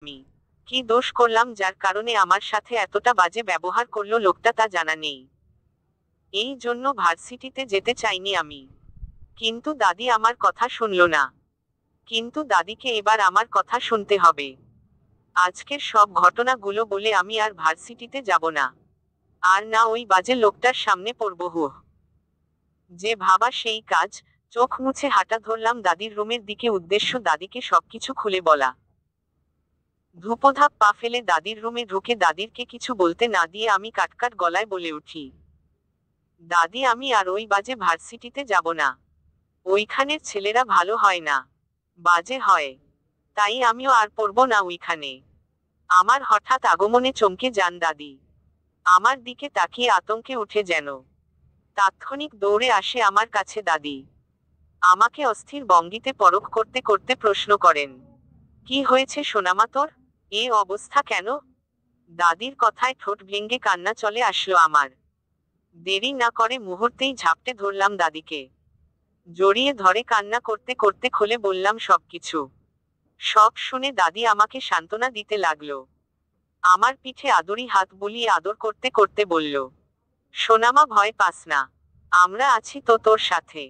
আমি কি দোষ করলাম যার কারণে আমার সাথে এতটা বাজে ব্যবহার করলো লোকটা তা জানা নেই। এই জন্য ভার্সিটিতে যেতে চাইনি আমি। কিন্তু দাদি আমার কথা শুনল না। কিন্তু দাদিকে এবার আমার কথা শুনতে হবে। আজকের সব ঘটনাগুলো বলে আমি আর ভার্সিটিতে যাব না। আর না ওই বাজে লোকটার সামনে পড়ব। যে ভাবা সেই কাজ। চোখ মুছে হাঁটা ধরলাম দাদির রুমের দিকে, উদ্দেশ্য দাদিকে সবকিছু খুলে বলা। ধূপধাপ পা ফেলে দাদির রুমে ঢুকে দাদিরকে কিছু বলতে না দিয়ে আমি কাটকাট গলায় বলে উঠি, দাদি আমি আর ওই বাজে ভার্সিটিতে যাব না। ওইখানের ছেলেরা ভালো হয় না, বাজে হয়। তাই আমিও আর পড়ব না ওইখানে। আমার হঠাৎ আগমনে চমকে যান দাদি। আমার দিকে তাকিয়ে আতঙ্কে উঠে যেন। তাৎক্ষণিক দৌড়ে আসে আমার কাছে দাদি। আমাকে অস্থির ভঙ্গিতে পরখ করতে করতে প্রশ্ন করেন, কি হয়েছে সোনামা তোর? এ অবস্থা কেন? দাদির কথায় ঠোঁট ভেঙে কান্না চলে আসলো আমার। দেরি না করে মুহূর্তেই ঝাপটে ধরলাম দাদিকে। জড়িয়ে ধরে কান্না করতে করতে খুলে বললাম সবকিছু। সব শুনে দাদি আমাকে সান্ত্বনা দিতে লাগলো। আমার পিঠে আদুরি হাত বুলিয়ে আদর করতে করতে বলল, সোনামা ভয় পাস না, আমরা আছি তো তোর সাথে।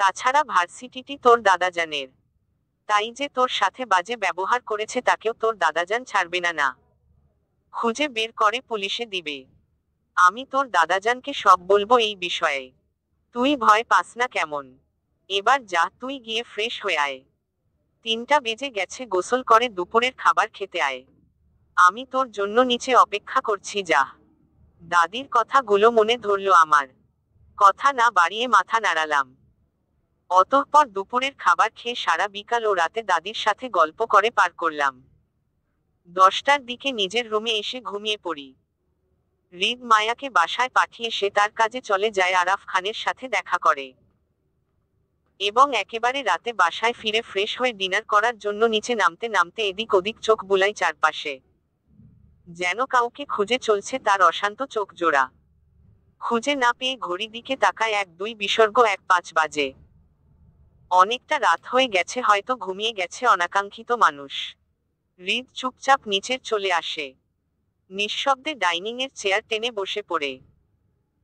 তাছাড়া ভার্সিটিটি তোর দাদাজানের। তাই যে তোর সাথে বাজে ব্যবহার করেছে তাকেও তোর দাদাজান ছাড়বে না। না খুঁজে বের করে পুলিশে দিবে। আমি তোর দাদাজানকে সব বলবো এই বিষয়ে। তুই ভয় পাস না কেমন? এবার যা তুই গিয়ে ফ্রেশ হয়ে আয়। 3টা বেজে গেছে, গোসল করে দুপুরের খাবার খেতে আয়। আমি তোর জন্য নিচে অপেক্ষা করছি, যা। দাদির কথাগুলো মনে ধরলো আমার। কথা না বাড়িয়ে মাথা নাড়ালাম। অতঃপর দুপুরের খাবার খেয়ে সারা বিকাল ও রাতে দাদির সাথে গল্প করে পার করলাম। 10টার দিকে নিজের রুমে এসে ঘুমিয়ে পড়ি। হৃদ মায়াকে বাসায় পাঠিয়ে সে তার কাজে চলে যায় আরাফ খানের সাথে দেখা করে। এবং একেবারে রাতে বাসায় ফিরে ফ্রেশ হয়ে ডিনার করার জন্য নিচে নামতে নামতে এদিক ওদিক চোখ বুলাই চারপাশে। যেন কাউকে খুঁজে চলছে তার অশান্ত চোখ জোড়া। খুঁজে না পেয়ে ঘড়ি দিকে তাকায় 1:02 বাজে। অনেকটা রাত হয়ে গেছে, হয়তো ঘুমিয়ে গেছে অনাকাঙ্ক্ষিত মানুষ। হৃদ চুপচাপ নিচের চলে আসে। নিঃশব্দে ডাইনিং এর চেয়ার টেনে বসে পড়ে।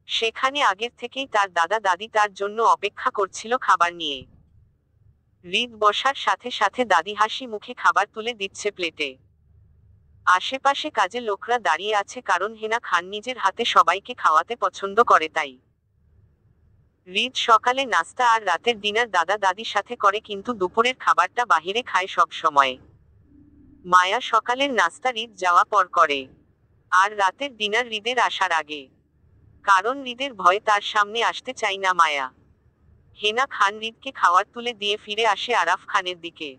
সেখানে আগের থেকেই তার দাদা দাদি তার জন্য অপেক্ষা করছিল খাবার নিয়ে। হৃদ বসার সাথে সাথে দাদি হাসি মুখে খাবার তুলে দিচ্ছে প্লেটে। আশেপাশে কাজে লোকরা দাঁড়িয়ে আছে, কারণ হেনা খান নিজের হাতে সবাইকে খাওয়াতে পছন্দ করে তাই। হৃদ সকালে নাস্তা আর রাতের ডিনার দাদা দাদির সাথে করে, কিন্তু দুপুরের খাবারটা বাহিরে খায় সব সময়। মায়া সকালের নাস্তা হৃদ যাওয়া পর করে। আর রাতের ডিনার হৃদের আসার আগে। কারণ হৃদের ভয় তার সামনে আসতে চাই না মায়া। হেনা খান হৃদকে খাবার তুলে দিয়ে ফিরে আসে আরাফ খানের দিকে।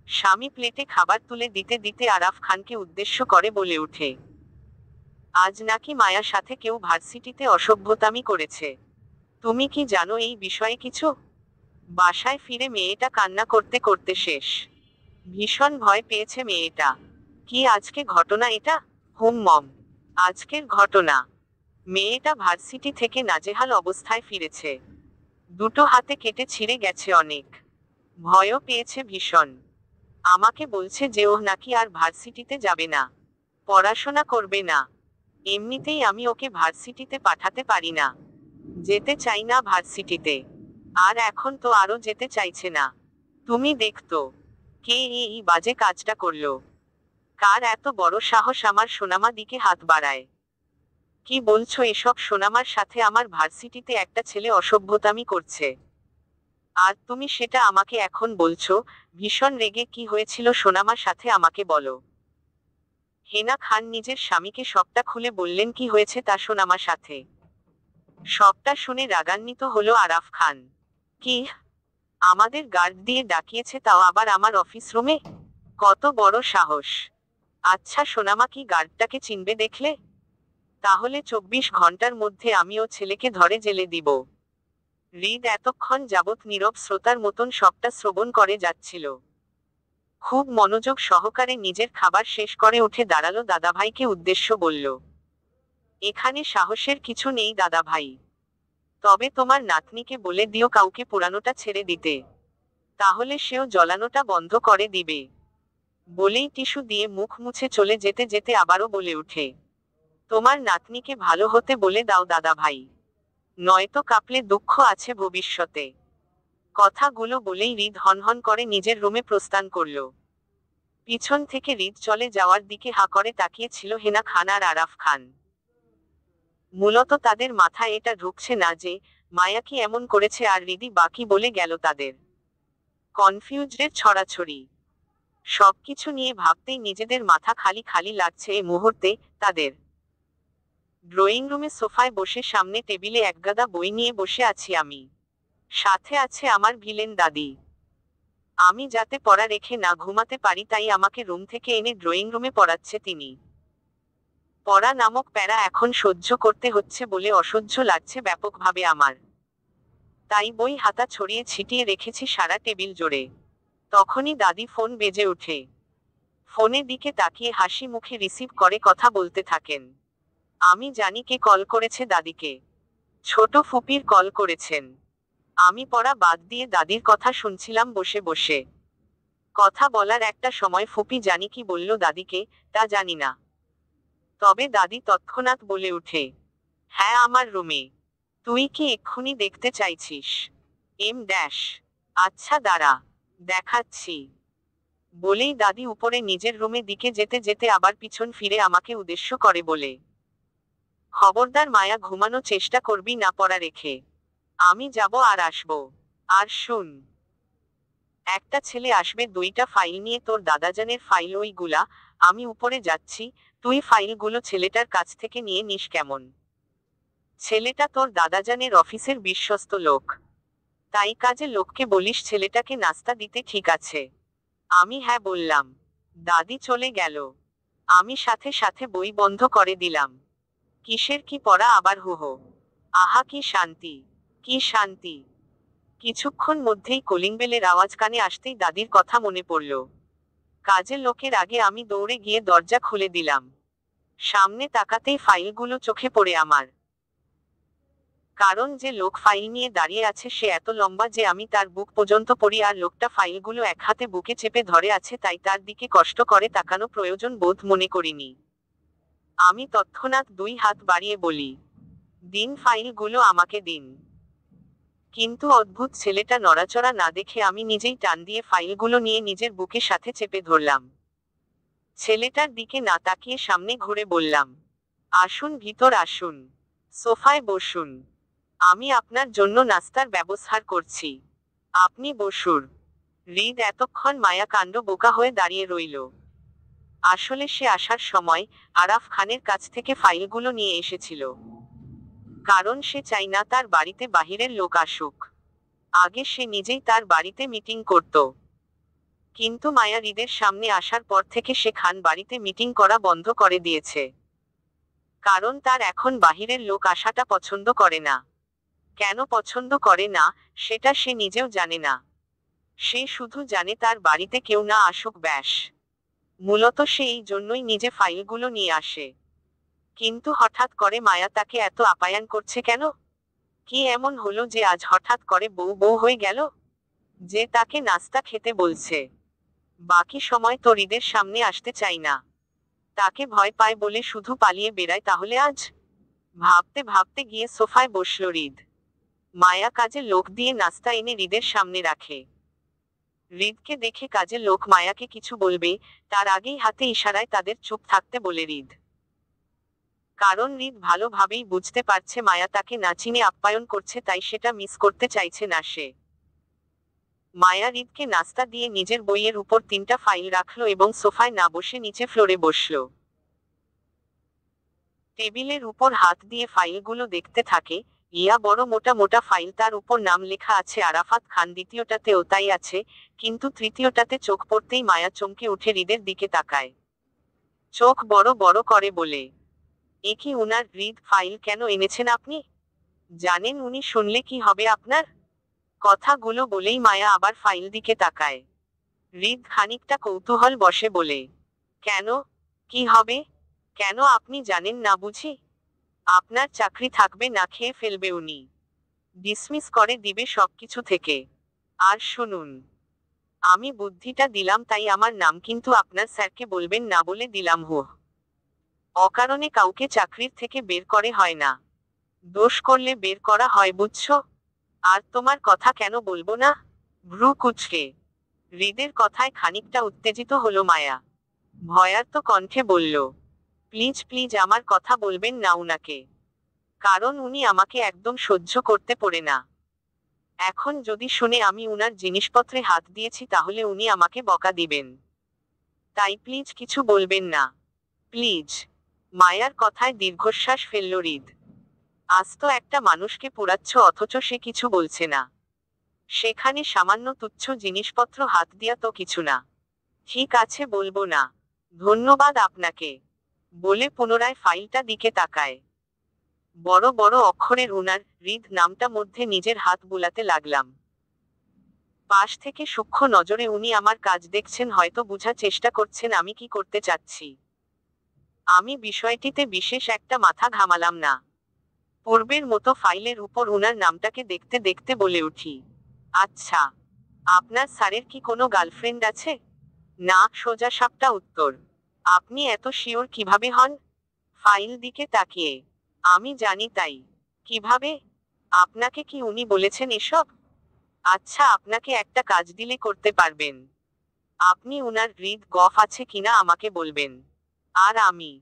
স্বামী প্লেটে খাবার তুলে দিতে দিতে আরাফ খানকে উদ্দেশ্য করে বলে ওঠে, আজ নাকি মায়ার সাথে কেউ ভার্সিটিতে অসভ্যতামি করেছে। তুমি কি জানো এই বিষয়ে কিছু? বাসায় ফিরে মেয়েটা কান্না করতে করতে শেষ। ভীষণ ভয় পেয়েছে মেয়েটা। কি আজকে ঘটনা এটা? হুম মম, আজকের ঘটনা। মেয়েটা ভার্সিটি থেকে নাজেহাল অবস্থায় ফিরেছে। দুটো হাতে কেটে ছিঁড়ে গেছে অনেক। ভয়ও পেয়েছে ভীষণ। আমাকে বলছে যে ও নাকি আর ভার্সিটিতে যাবে না, পড়াশোনা করবে না। এমনিতেই আমি ওকে ভার্সিটিতে পাঠাতে পারি না। যেতে চাই না ভার্সিটিতে। আর এখন তো আরো যেতে চাইছে না। তুমি দেখতো, কে এই বাজে কাজটা করলো? কার এত বড় সাহস আমার সোনামা দিকে হাত বাড়ায়? কি বলছো এসব? সোনামার সাথে আমার ভার্সিটিতে একটা ছেলে অসভ্যতামি করছে, আর তুমি সেটা আমাকে এখন বলছো? ভীষণ রেগে কি হয়েছিল সোনামার সাথে আমাকে বলো। হেনা খান নিজের স্বামীকে সবটা খুলে বললেন কি হয়েছে তা সোনামার সাথে। সবটা শুনে রাগান্বিত হলো আরাফ খান। কি? আমাদের গার্ড দিয়ে ডাকিয়েছে, তাও আবার আমার অফিস রুমে? কত বড় সাহস! আচ্ছা সোনামা কি গার্ডটাকে চিনবে দেখলে? তাহলে 24 ঘন্টার মধ্যে আমি ও ছেলেকে ধরে জেলে দিব। হৃদ এতক্ষণ যাবৎ নীরব শ্রোতার মতন সবটা শ্রবণ করে যাচ্ছিল। খুব মনোযোগ সহকারে নিজের খাবার শেষ করে উঠে দাঁড়ালো, দাদাভাইকে উদ্দেশ্য বলল, এখানে সাহসের কিছু নেই দাদাভাই। তবে তোমার নাতনিকে বলে দিও কাউকে পোড়ানোটা ছেড়ে দিতে। তাহলে সেও জ্বলানোটা বন্ধ করে দিবে। বলেই টিস্যু দিয়ে মুখ মুছে চলে যেতে যেতে আবারও বলে ওঠে, তোমার নাতনিকে ভালো হতে বলে দাও দাদা ভাই, নয়তো কাঁপলে দুঃখ আছে ভবিষ্যতে। কথাগুলো বলেই হৃদ হনহন করে নিজের রুমে প্রস্থান করল। পিছন থেকে হৃদ চলে যাওয়ার দিকে হা করে তাকিয়েছিল হেনা খান আর আরাফ খান। মূলত তাদের মাথায় এটা ঢুকছে না যে মায়া কি এমন করেছে আর হৃদি বাকি বলে গেল তাদের। কনফিউজডের ছড়াছড়ি। সবকিছু নিয়ে ভাবতেই নিজেদের মাথা খালি খালি লাগছে এ মুহূর্তে তাদের। ড্রয়িং রুমে সোফায় বসে সামনে টেবিলে একগাদা বই নিয়ে বসে আছি আমি। সাথে আছে আমার ভিলেন দাদি। আমি যাতে পড়া রেখে না ঘুমাতে পারি তাই আমাকে রুম থেকে এনে ড্রয়িং রুমে পড়াচ্ছে তিনি। পড়া নামক প্যারা এখন সহ্য করতে হচ্ছে বলে অসহ্য লাগছে ব্যাপকভাবে আমার। তাই বই হাতা ছড়িয়ে ছিটিয়ে রেখেছি সারা টেবিল জুড়ে। তখনই দাদি ফোন বেজে ওঠে। ফোনের দিকে তাকিয়ে হাসি মুখে রিসিভ করে কথা বলতে থাকেন। আমি জানি কে কল করেছে দাদিকে। ছোট ফুপির কল করেছেন। আমি পড়া বাদ দিয়ে দাদির কথা শুনছিলাম বসে বসে। কথা বলার একটা সময় ফুপি জানি কি বলল দাদিকে তা জানি না, তবে দাদি তৎক্ষণাৎ বলে উঠে, হ্যাঁ আমার রুমে। তুই কি এক্ষুনি দেখতে চাইছিস? ড্যাশ। আচ্ছা দাঁড়া, দেখাচ্ছি। বলেই দাদি উপরে নিজের রুমে দিকে যেতে যেতে আবার পিছন ফিরে আমাকে উদ্দেশ্য করে বলে, খবরদার মায়া ঘুমানো চেষ্টা করবি না পড়া রেখে। আমি যাব আর আসবো। আর শুন, একটা ছেলে আসবে 2টা ফাইল নিয়ে, তোর দাদাজানের ফাইল ওইগুলা। আমি উপরে যাচ্ছি, তুই ফাইলগুলো ছেলেটার কাছ থেকে নিয়ে নিস কেমন? ছেলেটা তোর দাদাজানের অফিসের বিশ্বস্ত লোক। তাই কাজে লোককে বলিস ছেলেটাকে নাস্তা দিতে, ঠিক আছে? আমি হ্যাঁ বললাম। দাদি চলে গেল। আমি সাথে সাথে বই বন্ধ করে দিলাম। কিসের কি পড়া আবার হুহো। আহা কি শান্তি, কি শান্তি। কিছুক্ষণ মধ্যেই কলিং বেলের আওয়াজ কানে আসতেই দাদির কথা মনে পড়ল। কাজের লোকের আগে আমি দৌড়ে গিয়ে দরজা খুলে দিলাম। সামনে তাকাতেই ফাইলগুলো চোখে পড়ে আমার। কারণ যে লোক ফাইল নিয়ে দাঁড়িয়ে আছে সে এত লম্বা যে আমি তার বুক পর্যন্ত পড়ি, আর লোকটা ফাইলগুলো এক হাতে বুকে চেপে ধরে আছে, তাই তার দিকে কষ্ট করে তাকানো প্রয়োজন বোধ মনে করিনি। আমি তৎক্ষণাৎ 2 হাত বাড়িয়ে বলি, দিন ফাইলগুলো আমাকে দিন। কিন্তু অদ্ভুত ছেলেটা নড়াচড়া না দেখে আমি নিজেই টান দিয়ে ফাইলগুলো নিয়ে নিজের বুকের সাথে চেপে ধরলাম। ছেলেটার দিকে না তাকিয়ে সামনে ঘুরে বললাম, আসুন ভিতর আসুন, সোফায় বসুন। আমি আপনার জন্য নাস্তার ব্যবস্থা করছি, আপনি বসুন। হৃদ এতক্ষণ মায়া কাণ্ড বোকা হয়ে দাঁড়িয়ে রইল। আসলে সে আসার সময় আরাফ খানের কাছ থেকে ফাইলগুলো নিয়ে এসেছিল। কারণ সে চাই না তার বাড়িতে বাহিরের লোক আসুক। আগে সে নিজেই তার বাড়িতে মিটিং করত। কিন্তু মায়া হৃদের সামনে আসার পর থেকে সে খান বাড়িতে মিটিং করা বন্ধ করে দিয়েছে। কারণ তার এখন বাহিরের লোক আসাটা পছন্দ করে না। কেন পছন্দ করে না সেটা সে নিজেও জানে না। সে শুধু জানে তার বাড়িতে কেউ না আসুক ব্যাস। মূলত সে এই জন্যই নিজে ফাইলগুলো নিয়ে আসে। কিন্তু হঠাৎ করে মায়া তাকে এত আপ্যায়ন করছে কেন? কি এমন হলো যে আজ হঠাৎ করে বউ বউ হয়ে গেল? যে তাকে নাস্তা খেতে বলছে। বাকি সময় তো হৃদের সামনে আসতে চাই না। তাকে ভয় পায় বলে শুধু পালিয়ে বেড়ায়, তাহলে আজ? ভাবতে ভাবতে গিয়ে সোফায় বসল হৃদ। মায়া কাজে লোক দিয়ে নাস্তা এনে হৃদের সামনে রাখে। হৃদকে দেখে কাজের লোক মায়াকে কিছু বলবে, তার আগেই হাতে ইশারায় তাদের চুপ থাকতে বলে হৃদ। কারণ হৃদ ভালোভাবেই বুঝতে পারছে মায়া তাকে না চিনে আপ্যায়ন করছে, তাই সেটা মিস করতে চাইছে না সে। মায়া হৃদকে নাস্তা দিয়ে নিজের বইয়ের উপর 3টা ফাইল রাখলো এবং সোফায় না বসে নিচে ফ্লোরে বসল। টেবিলের উপর হাত দিয়ে ফাইলগুলো দেখতে থাকে। ইয়া বড় মোটা মোটা ফাইল, তার উপর নাম লেখা আছে আরাফাত খান, দ্বিতীয়টাতেও তাই আছে, কিন্তু তৃতীয়টাতে চোখ পড়তেই মায়া চমকে উঠে হৃদের দিকে তাকায়। চোখ বড় বড় করে বলে, এ কি উনার? হৃদ, ফাইল কেন এনেছেন আপনি? জানেন উনি শুনলে কি হবে আপনার? কথাগুলো বলেই মায়া আবার ফাইল দিকে তাকায়। হৃদ খানিকটা কৌতূহল বসে বলে, কেন? কি হবে? কেন আপনি জানেন না বুঝি? আপনার চাকরি থাকবে না, খেয়ে ফেলবে উনি। ডিসমিস করে দিবে সবকিছু থেকে। আর শুনুন, আমি বুদ্ধিটা দিলাম তাই আমার নাম কিন্তু আপনার স্যারকে বলবেন না বলে দিলাম। অকারণে কাউকে চাকরির থেকে বের করে হয় না, দোষ করলে বের করা হয়, বুঝছো? আর তোমার কথা কেন বলবো না? ভ্রু কুঁচকে হৃদের কথায় খানিকটা উত্তেজিত হলো মায়া। ভয়ার্ত কণ্ঠে বলল, প্লিজ প্লিজ আমার কথা বলবেন না উনাকে, কারণ উনি আমাকে একদম সহ্য করতে পারে না। এখন যদি শুনে আমি উনার জিনিসপত্রে হাত দিয়েছি তাহলে উনি আমাকে বকা দিবেন। তাই প্লিজ কিছু বলবেন না, প্লিজ। মায়ার কথায় দীর্ঘশ্বাস ফেলল হৃদ। আস্ত একটা মানুষকে পোড়াচ্ছ অথচ সে কিছু বলছে না, সেখানে সামান্য তুচ্ছ জিনিসপত্র হাত দিয়া তো কিছু না। ঠিক আছে বলবো না, ধন্যবাদ আপনাকে, বলে পুনরায় ফাইলটা দিকে তাকায়। বড় বড় অক্ষরের উনার হৃদ নামটা মধ্যে নিজের হাত বুলাতে লাগলাম। পাশ থেকে সূক্ষ্ম নজরে উনি আমার কাজ দেখছেন, হয়তো বোঝার চেষ্টা করছেন আমি কি করতে চাচ্ছি। আমি বিষয়টিতে বিশেষ একটা মাথা ঘামালাম না। পূর্বের মতো ফাইলের উপর উনার নামটাকে দেখতে দেখতে বলে উঠি, আচ্ছা, আপনার স্যারের কি কোনো গার্লফ্রেন্ড আছে? না, সোজা সাপটা উত্তর। আপনি এত শিওর কিভাবে হন? ফাইল দিকে তাকিয়ে, আমি জানি তাই। কিভাবে? আপনাকে কি উনি বলেছেন এসব? আচ্ছা, আপনাকে একটা কাজ দিলে করতে পারবেন। আপনি উনার হৃদ গফ আছে কিনা আমাকে বলবেন, আর আমি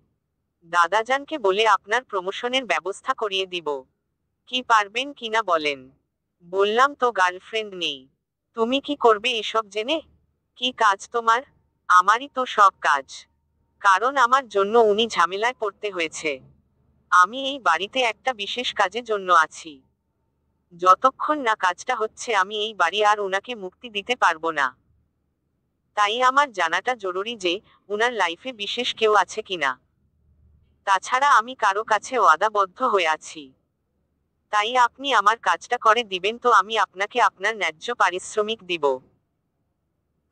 দাদাজানকে বলে আপনার প্রমোশনের ব্যবস্থা করিয়ে দিব। কি পারবেন কিনা বলেন? বললাম তো গার্লফ্রেন্ড নেই। তুমি কি করবে এসব জেনে? কি কাজ তোমার? আমারই তো সব কাজ, কারণ আমার জন্য উনি ঝামেলায় পড়তে হয়েছে। আমি এই বাড়িতে একটা বিশেষ কাজের জন্য আছি। যতক্ষণ না কাজটা হচ্ছে আমি এই বাড়ি আর উনাকে মুক্তি দিতে পারবো না। তাই আমার জানাটা জরুরি যে উনার লাইফে বিশেষ কেউ আছে কিনা। তাছাড়া আমি কারো কাছে ওয়াদাবদ্ধ হয়ে আছি। তাই আপনি আমার কাজটা করে দিবেন তো আমি আপনাকে আপনার ন্যায্য পারিশ্রমিক দিব।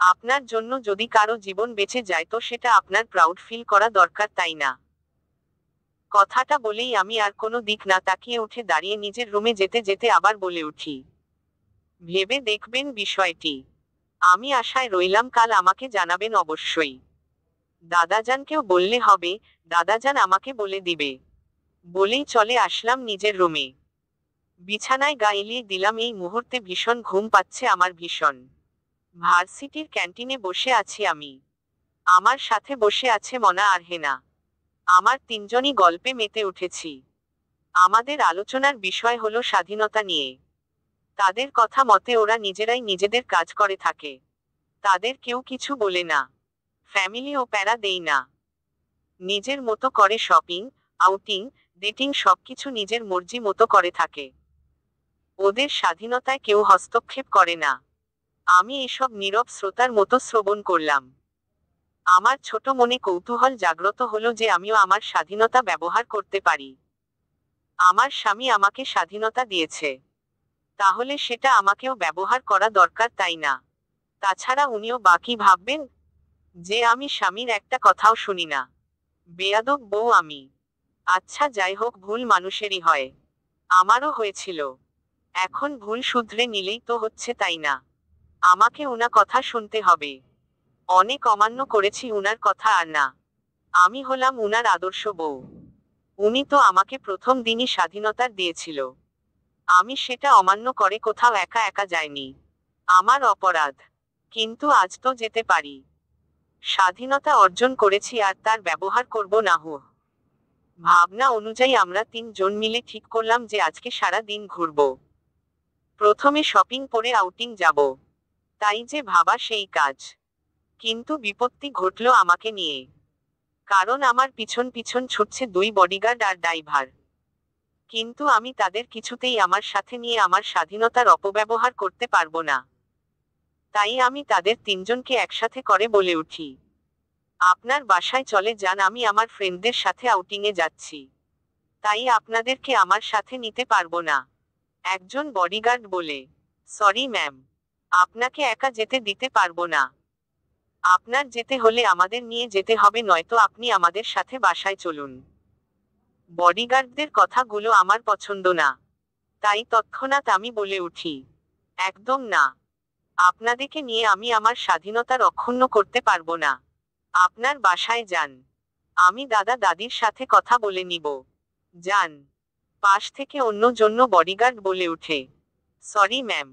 আপনার জন্য যদি কারো জীবন বেঁচে যায় তো সেটা আপনার প্রাউড ফিল করা দরকার, তাই না? কথাটা বলেই আমি আর কোনো দিক না তাকিয়ে উঠে দাঁড়িয়ে নিজের রুমে যেতে যেতে আবার বলে উঠি, ভেবে দেখবেন বিষয়টি। আমি আশায় রইলাম কাল আমাকে জানাবেন অবশ্যই। দাদাজানকেও বললে হবে, দাদাজান আমাকে বলে দিবে। বলেই চলে আসলাম নিজের রুমে। বিছানায় গা এলিয়ে দিলাম, এই মুহূর্তে ভীষণ ঘুম পাচ্ছে আমার, ভীষণ। ভার্সিটির ক্যান্টিনে বসে আছি আমি। আমার সাথে বসে আছে মনা আর হেনা। আমার তিনজনই গল্পে মেতে উঠেছি। আমাদের আলোচনার বিষয় হলো স্বাধীনতা নিয়ে। তাদের কথা মতে ওরা নিজেরাই নিজেদের কাজ করে থাকে। তাদের কেউ কিছু বলে না, ফ্যামিলিও প্যারা দেই না। নিজের মতো করে শপিং, আউটিং, ডেটিং সবকিছু নিজের মর্জি মতো করে থাকে। ওদের স্বাধীনতায় কেউ হস্তক্ষেপ করে না। আমি এসব নীরব শ্রোতার মতো শ্রবণ করলাম। আমার ছোট মনে কৌতূহল জাগ্রত হলো যে আমিও আমার স্বাধীনতা ব্যবহার করতে পারি। আমার স্বামী আমাকে স্বাধীনতা দিয়েছে, তাহলে সেটা আমাকেও ব্যবহার করা দরকার, তাই না? তাছাড়া উনিও বা কি ভাববেন, যে আমি স্বামীর একটা কথাও শুনি না, বেয়াদব বউ আমি। আচ্ছা যাই হোক, ভুল মানুষেরই হয়, আমারও হয়েছিল। এখন ভুল শুধরে নিলেই তো হচ্ছে, তাই না? আমাকে উনা কথা শুনতে হবে। অনেক অমান্য করেছি উনার কথা, আর না। আমি হলাম উনার আদর্শ বউ। উনি তো আমাকে প্রথম দিনই স্বাধীনতার দিয়েছিল। আমি সেটা অমান্য করে কোথাও একা একা যাইনি। আমার অপরাধ। কিন্তু আজ তো যেতে পারি। স্বাধীনতা অর্জন করেছি আর তার ব্যবহার করব না। ভাবনা অনুযায়ী আমরা তিনজন মিলে ঠিক করলাম যে আজকে সারা দিন ঘুরব। প্রথমে শপিং করে আউটিং যাব। তাই যে ভাবা সেই কাজ। কিন্তু বিপত্তি ঘটল আমাকে নিয়ে। কারণ আমার পিছন পিছন ছুটছে দুই বডিগার্ড আর ড্রাইভার। কিন্তু আমি তাদের কিছুতেই আমার সাথে নিয়ে আমার স্বাধীনতার অপব্যবহার করতে পারবো না। তাই আমি তাদের তিনজনকে একসাথে করে বলে উঠি, আপনার বাসায় চলে যান, আমি আমার ফ্রেন্ডদের সাথে আউটিংয়ে যাচ্ছি। তাই আপনাদেরকে আমার সাথে নিতে পারবো না। একজন বডিগার্ড বলে, সরি ম্যাম, আপনাকে একা যেতে দিতে পারবো না। আপনার যেতে হলে আমাদের নিয়ে যেতে হবে, নয়তো আপনি আমাদের সাথে বাসায় চলুন। বডিগার্ডদের কথাগুলো আমার পছন্দ না। তাই তৎক্ষণাৎ আমি বলে উঠি, একদম না। আপনাদেরকে নিয়ে আমি আমার স্বাধীনতা অক্ষুণ্ণ করতে পারবো না। আপনার বাসায় যান। আমি দাদা দাদির সাথে কথা বলে নিব। যান। পাশ থেকে অন্য জন্য বডিগার্ড বলে উঠে, সরি ম্যাম,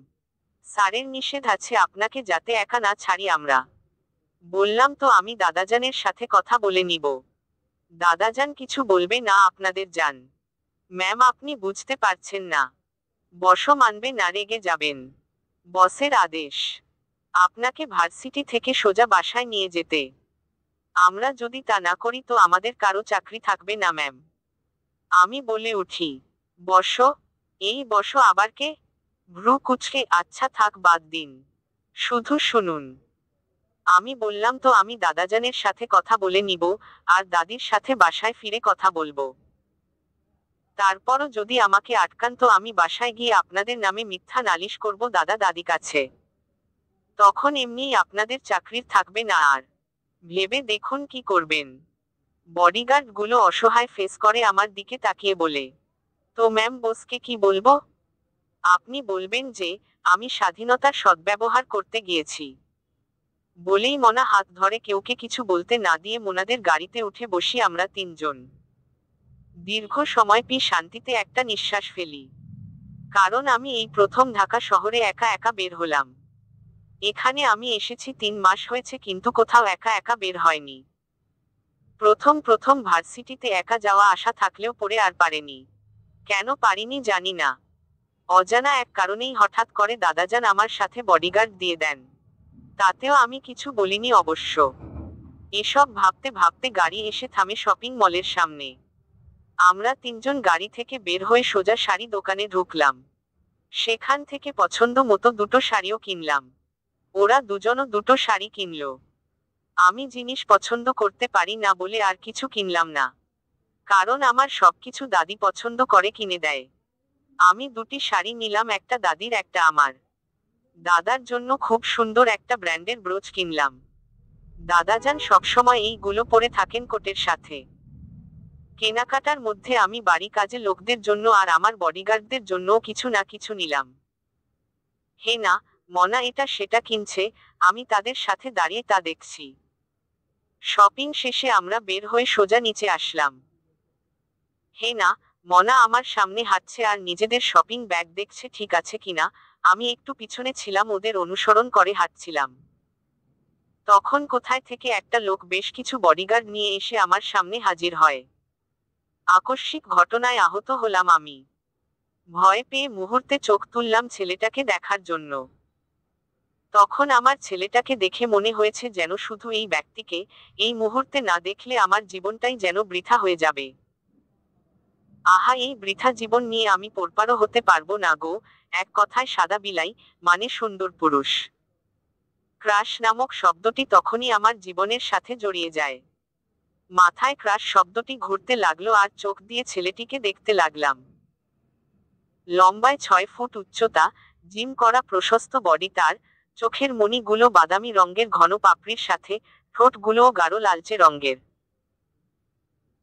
স্যারের নিষেধ আছে আপনাকে যাতে একা না ছাড়ি আমরা। বললাম তো আমি দাদাজানের সাথে কথা বলে নিব। দাদাজান কিছু বলবে না, আপনাদের যান। ম্যাম আপনি বুঝতে পারছেন না। বস মানবে না, রেগে যাবেন। বসের আদেশ আপনাকে ভার্সিটি থেকে সোজা বাসায় নিয়ে যেতে। আমরা যদি তা না করি তো আমাদের কারো চাকরি থাকবে না ম্যাম। আমি বলে উঠি, বস? এই বস আবার কে? ভ্রু কুচকে, আচ্ছা থাক বাদ দিন, শুধু শুনুন। আমি বললাম তো আমি দাদাজানের সাথে কথা বলে নিব, আর দাদির সাথে বাসায় ফিরে কথা বলবো। তারপরও যদি আমাকে আটকান তো আমি বাসায় গিয়ে আপনাদের নামে মিথ্যা নালিশ করব দাদা দাদি কাছে। তখন এমনিই আপনাদের চাকরির থাকবে না আর। ভেবে দেখুন কি করবেন। বডিগার্ড গুলো অসহায় ফেস করে আমার দিকে তাকিয়ে বলে, তো ম্যাম বসকে কি বলবো? আপনি বলবেন যে আমি স্বাধীনতার সদ্ব্যবহার করতে গিয়েছি। বলেই মনা হাত ধরে কেউকে কিছু বলতে না দিয়ে মোনাদের গাড়িতে উঠে বসি আমরা তিনজন। দীর্ঘ সময় শান্তিতে একটা নিঃশ্বাস ফেলি। কারণ আমি এই প্রথম ঢাকা শহরে একা একা বের হলাম। এখানে আমি এসেছি 3 মাস হয়েছে, কিন্তু কোথাও একা একা বের হয়নি। প্রথম প্রথম ভার্সিটিতে একা যাওয়া আসা থাকলেও পরে আর পারেনি। কেন পারিনি জানি না। অজানা এক কারণেই হঠাৎ করে দাদাজান আমার সাথে বডিগার্ড দিয়ে দেন। তাতেও আমি কিছু বলিনি অবশ্য। এসব ভাবতে ভাবতে গাড়ি এসে থামে শপিং মলের সামনে। আমরা তিনজন গাড়ি থেকে বের হয়ে সোজা শাড়ি দোকানে ঢুকলাম। সেখান থেকে পছন্দ মতো দুটো শাড়িও কিনলাম। ওরা দুজনও দুটো শাড়ি কিনলো। আমি জিনিস পছন্দ করতে পারি না বলে আর কিছু কিনলাম না। কারণ আমার সবকিছু দাদি পছন্দ করে কিনে দেয়। আমি দুটি শাড়ি নিলাম, একটা দাদির একটা আমার। দাদার জন্য খুব সুন্দর একটা ব্র্যান্ডের ব্রোচ কিনলাম। দাদাজান সবসময় এইগুলো পরে থাকেন কোটের সাথে। কেনাকাটার মধ্যে আমি বাড়ি কাজে লোকদের জন্য আর আমার বডিগার্ডদের জন্যও কিছু না কিছু নিলাম। হে না, মনা এটা সেটা কিনছে, আমি তাদের সাথে দাঁড়িয়ে তা দেখছি। শপিং শেষে আমরা বের হয়ে সোজা নিচে আসলাম। হে না, মনা আমার সামনে হাঁটছে আর নিজেদের শপিং ব্যাগ দেখছে ঠিক আছে কিনা। আমি একটু পিছনে ছিলাম, ওদের অনুসরণ করে হাঁটছিলাম। তখন কোথায় থেকে একটা লোক বেশ কিছু বডিগার্ড নিয়ে এসে আমার সামনে হাজির হয়। আকস্মিক ঘটনায় আহত হলাম আমি। ভয় পেয়ে মুহূর্তে চোখ তুললাম ছেলেটাকে দেখার জন্য। তখন আমার ছেলেটাকে দেখে মনে হয়েছে যেন শুধু এই ব্যক্তিকে এই মুহূর্তে না দেখলে আমার জীবনটাই যেন বৃথা হয়ে যাবে। আহা, এই বৃথা জীবন নিয়ে আমি পোরপারও হতে পারবো না গো। এক কথায় সাদা বিলাই, মানে সুন্দর পুরুষ। ক্রাশ নামক শব্দটি তখনই আমার জীবনের সাথে জড়িয়ে যায়। মাথায় ক্রাশ শব্দটি ঘুরতে লাগলো আর চোখ দিয়ে ছেলেটিকে দেখতে লাগলাম। লম্বায় 6 ফুট উচ্চতা, জিম করা প্রশস্ত বডি তার, চোখের মণিগুলো বাদামি রঙের ঘন পাপড়ির সাথে, ঠোঁটগুলোও গাঢ় লালচে রঙের।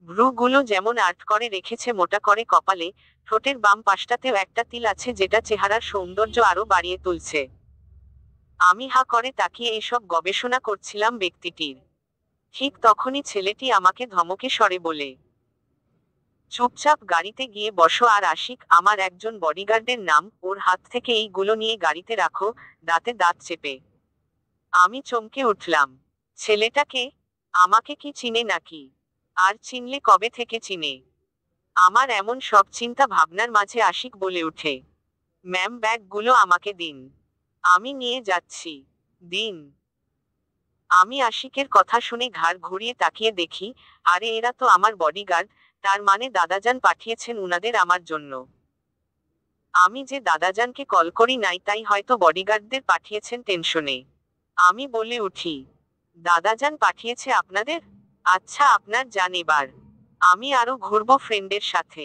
ভ্রুগুলো যেমন আর্ট করে রেখেছে মোটা করে কপালে, ঠোঁটের বাম পাশটাতেও একটা তিল আছে যেটা চেহারার সৌন্দর্য আরো বাড়িয়ে তুলছে। আমি হা করে তাকিয়ে এসব গবেষণা করছিলাম ব্যক্তিটির। ঠিক তখনই ছেলেটি আমাকে ধমকে স্বরে বলে, চুপচাপ গাড়িতে গিয়ে বসো আর আশিক, আমার একজন বডিগার্ডের নাম, ওর হাত থেকে এইগুলো নিয়ে গাড়িতে রাখো, দাঁতে দাঁত চেপে। আমি চমকে উঠলাম। ছেলেটাকে? আমাকে কি চিনে নাকি? আর চিনলে কবে থেকে চিনে? আমার এমন সব চিন্তা ভাবনার মাঝে আশিক বলে উঠে, ম্যাম ব্যাগগুলো আমাকে দিন, আমি নিয়ে যাচ্ছি। দিন। আমি আশিকের কথা শুনে ঘাড় ঘুরিয়ে তাকিয়ে দেখি, আরে এরা তো আমার বডিগার্ড, তার মানে দাদাজান পাঠিয়েছেন উনাদের আমার জন্য। আমি যে দাদাজানকে কল করি নাই তাই হয়তো বডিগার্ডদের পাঠিয়েছেন টেনশনে। আমি বলে উঠি, দাদাজান পাঠিয়েছে আপনাদের? আচ্ছা আপনার যান এবার। আমি আরো ঘুরবো ফ্রেন্ডের সাথে।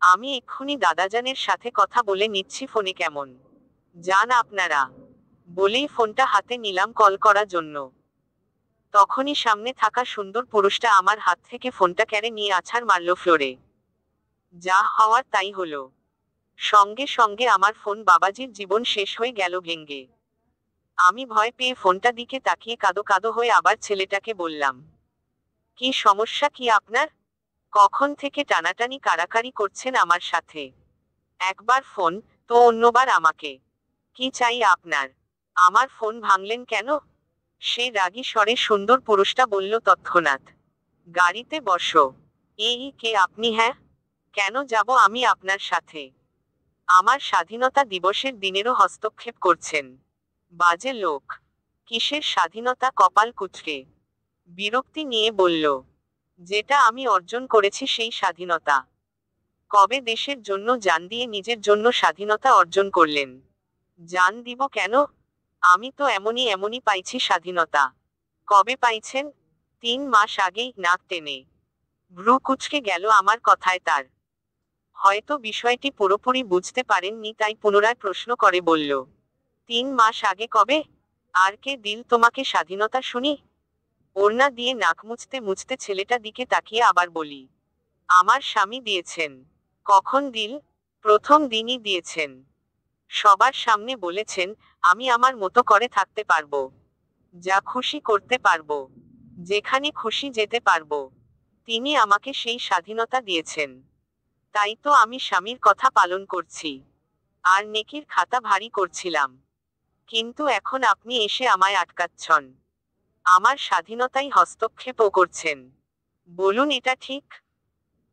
আমি এক্ষুনি দাদাজানের সাথে কথা বলে নিচ্ছি ফোনে, কেমন? যান আপনারা। বলেই ফোনটা হাতে নিলাম কল করার জন্য। তখনই সামনে থাকা সুন্দর পুরুষটা আমার হাত থেকে ফোনটা কেড়ে নিয়ে আছাড় মারল ফ্লোরে। যা হওয়ার তাই হলো। সঙ্গে সঙ্গে আমার ফোন বাবাজির জীবন শেষ হয়ে গেল ভেঙ্গে। আমি ভয় পেয়ে ফোনটা দিকে তাকিয়ে কাঁদো কাঁদো হয়ে আবার ছেলেটাকে বললাম, কি সমস্যা কি আপনার? কখন থেকে টানাটানি কাড়াকাড়ি করছেন আমার সাথে? একবার ফোন, তো অন্যবার আমাকে। কি চাই আপনার? আমার ফোন ভাঙলেন কেন? সে রাগী স্বরে সুন্দর পুরুষটা বলল তৎক্ষণাৎ, গাড়িতে বসো। এই কে আপনি? হ্যাঁ, কেন যাব আমি আপনার সাথে? আমার স্বাধীনতা দিবসের দিনেরও হস্তক্ষেপ করছেন। বাজে লোক। কিসের স্বাধীনতা? কপাল কুঁচকে বিরক্তি নিয়ে বলল, যেটা আমি অর্জন করেছি সেই স্বাধীনতা। কবে দেশের জন্য জান দিয়ে নিজের জন্য স্বাধীনতা অর্জন করলেন? জান দিব কেন? আমি তো এমনই এমনই পাইছি স্বাধীনতা। কবে পাইছেন? 3 মাস আগেই। নাক টেনে ভ্রু কুঁচকে গেল আমার কথায় তার। হয়তো বিষয়টি পুরোপুরি বুঝতে পারেননি, তাই পুনরায় প্রশ্ন করে বলল, 3 মাস আগে কবে? আর কে দিল তোমাকে স্বাধীনতা শুনি? ওড়না দিয়ে নাক মুছতে মুছতে ছেলেটা দিকে তাকিয়ে আবার বলি, আমার স্বামী দিয়েছেন। কখন দিল? প্রথম দিনই দিয়েছেন। সবার সামনে বলেছেন, আমি আমার মতো করে থাকতে পারবো, যা খুশি করতে পারবো, যেখানে খুশি যেতে পারবো। তিনি আমাকে সেই স্বাধীনতা দিয়েছেন। তাই তো আমি স্বামীর কথা পালন করছি, আর নেকির খাতা ভারী করছিলাম। কিন্তু এখন আপনি এসে আমায় আটকাচ্ছন, আমার স্বাধীনতায় হস্তক্ষেপও করছেন। বলুন এটা ঠিক?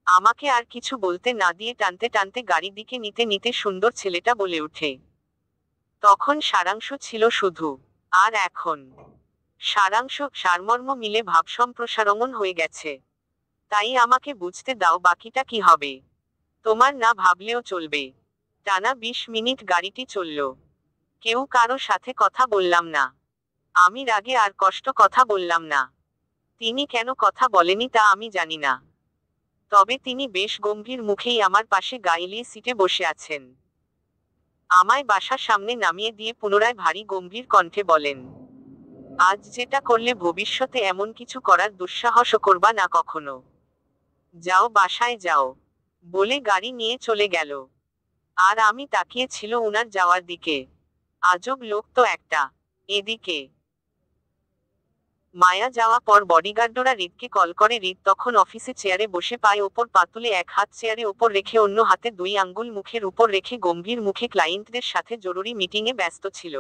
আমাকে আর কিছু বলতে না দিয়ে টানতে টানতে গাড়ি দিকে নিতে নিতে সুন্দর ছেলেটা বলে ওঠে, তখন সারাংশ ছিল শুধু, আর এখন সারাংশ সারমর্ম মিলে ভাব সম্প্রসারণ হয়ে গেছে। তাই আমাকে বুঝতে দাও বাকিটা কি হবে। তোমার না ভাবলেও চলবে। টানা 20 মিনিট গাড়িটি চলল। কেউ কারো সাথে কথা বললাম না। আমি রাগে আর কষ্ট কথা বললাম না। তিনি কেন কথা বলেনি তা আমি জানি না। তবে তিনি বেশ গম্ভীর মুখেই আমার পাশে গা এলিয়ে সিটে বসে আছেন। আমায় বাসার সামনে নামিয়ে দিয়ে পুনরায় ভারী গম্ভীর কণ্ঠে বলেন, আজ যেটা করলে ভবিষ্যতে এমন কিছু করার দুঃসাহসও করবা না কখনো। যাও, বাসায় যাও। বলে গাড়ি নিয়ে চলে গেল। আর আমি তাকিয়ে ছিল উনার যাওয়ার দিকে। আজব লোক তো একটা। এদিকে মায়া যাওয়া পর বডিগার্ডরা হৃদকে কল করে। হৃদ তখন অফিসে চেয়ারে বসে পায়ে ওপর পা তুলে এক হাত চেয়ারে ওপর রেখে অন্য হাতে 2 আঙ্গুল মুখের উপর রেখে গম্ভীর মুখে ক্লায়েন্টদের সাথে জরুরি মিটিংয়ে ব্যস্ত ছিল।